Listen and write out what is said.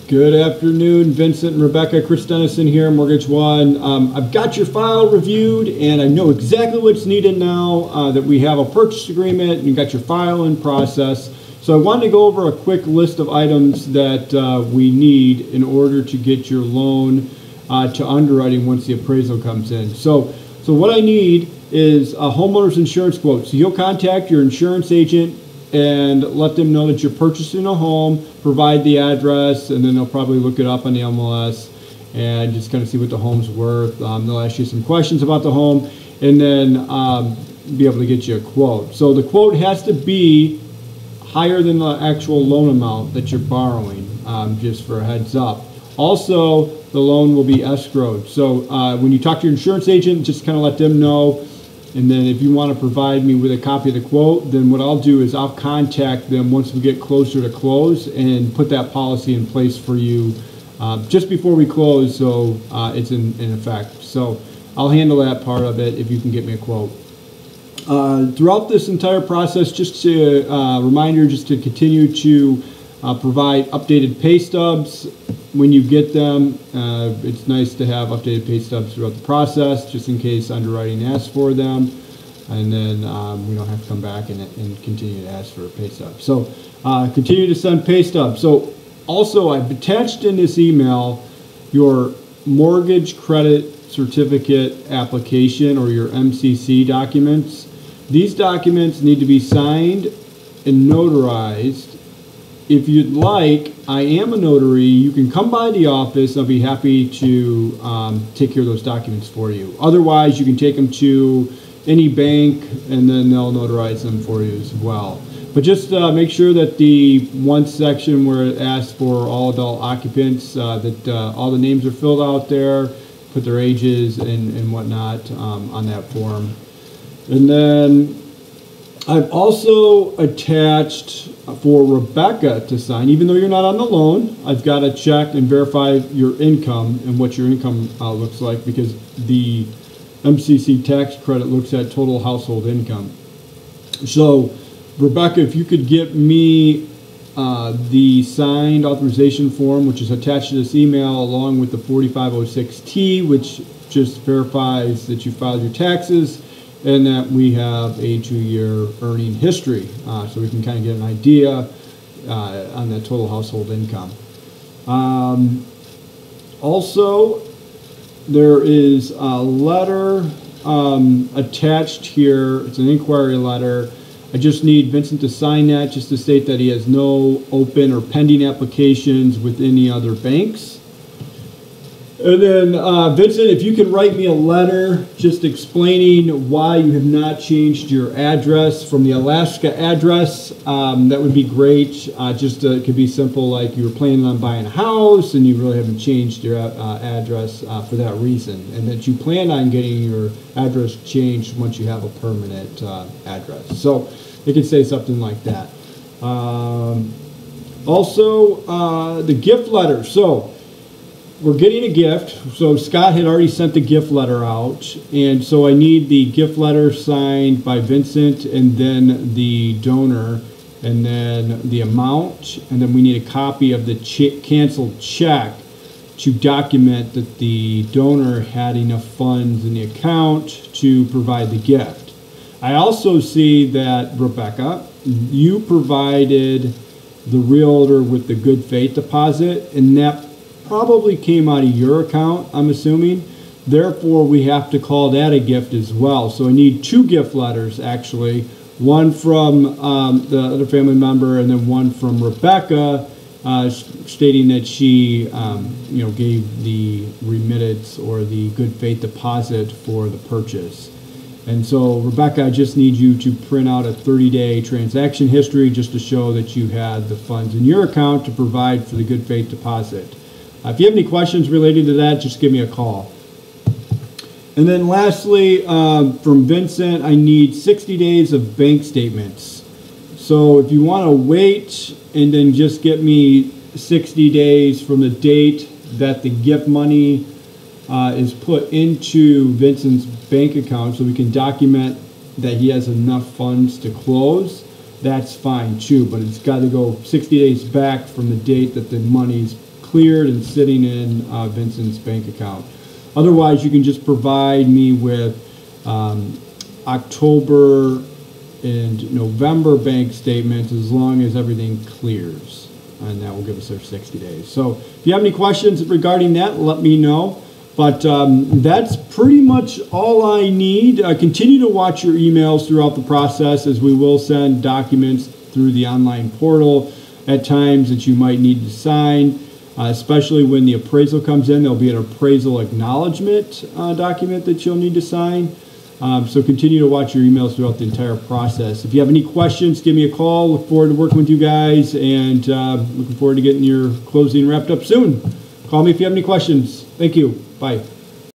Good afternoon, Vincent and Rebecca. Chris Dennison here, Mortgage One. I've got your file reviewed, and I know exactly what's needed now that we have a purchase agreement and you got your file in process. So I wanted to go over a quick list of items that we need in order to get your loan to underwriting once the appraisal comes in. So what I need is a homeowner's insurance quote. So you'll contact your insurance agent and let them know that you're purchasing a home, provide the address, and then they'll probably look it up on the MLS and just kind of see what the home's worth. They'll ask you some questions about the home and then be able to get you a quote. So the quote has to be higher than the actual loan amount that you're borrowing, just for a heads up. Also, the loan will be escrowed. So when you talk to your insurance agent, just kind of let them know. And then if you want to provide me with a copy of the quote, then what I'll do is I'll contact them once we get closer to close and put that policy in place for you just before we close, so it's in effect. So I'll handle that part of it if you can get me a quote. Throughout this entire process, just a reminder just to continue to provide updated pay stubs when you get them. It's nice to have updated pay stubs throughout the process, just in case underwriting asks for them, and then we don't have to come back and continue to ask for a pay stub. So continue to send pay stubs. So also, I've attached in this email your mortgage credit certificate application, or your MCC documents. These documents need to be signed and notarized. If you'd like, I am a notary. You can come by the office. I'll be happy to take care of those documents for you. Otherwise, you can take them to any bank and then they'll notarize them for you as well. But just make sure that the one section where it asks for all adult occupants, that all the names are filled out there, put their ages and whatnot on that form. And then I've also attached for Rebecca to sign, even though you're not on the loan. I've got to check and verify your income and what your income looks like, because the MCC tax credit looks at total household income. So Rebecca, if you could get me the signed authorization form, which is attached to this email, along with the 4506T, which just verifies that you filed your taxes and that we have a 2-year earning history, so we can kind of get an idea on the total household income. Also, there is a letter attached here. It's an inquiry letter. I just need Vincent to sign that, just to state that he has no open or pending applications with any other banks. And then, Vincent, if you could write me a letter just explaining why you have not changed your address from the Alaska address, that would be great. Just it could be simple, like you were planning on buying a house and you really haven't changed your address for that reason, and that you plan on getting your address changed once you have a permanent address. So you can say something like that. Also, the gift letter. So we're getting a gift. So Scott had already sent the gift letter out, and so I need the gift letter signed by Vincent and then the donor, and then the amount, and then we need a copy of the canceled check to document that the donor had enough funds in the account to provide the gift. I also see that, Rebecca, you provided the realtor with the good faith deposit, and that probably came out of your account, I'm assuming. Therefore, we have to call that a gift as well. So I need 2 gift letters, actually. One from the other family member, and then one from Rebecca, stating that she gave the remittance or the good faith deposit for the purchase. And so, Rebecca, I just need you to print out a 30-day transaction history just to show that you had the funds in your account to provide for the good faith deposit. If you have any questions related to that, just give me a call. And then lastly, from Vincent, I need 60 days of bank statements. So if you want to wait and then just get me 60 days from the date that the gift money is put into Vincent's bank account, so we can document that he has enough funds to close, that's fine too. But it's got to go 60 days back from the date that the money's cleared and sitting in Vincent's bank account. Otherwise, you can just provide me with October and November bank statements as long as everything clears, and that will give us our 60 days. So if you have any questions regarding that, let me know. But that's pretty much all I need. Continue to watch your emails throughout the process, as we will send documents through the online portal at times that you might need to sign, especially when the appraisal comes in. There'll be an appraisal acknowledgement document that you'll need to sign. So continue to watch your emails throughout the entire process. If you have any questions, give me a call. Look forward to working with you guys, and looking forward to getting your closing wrapped up soon. Call me if you have any questions. Thank you. Bye.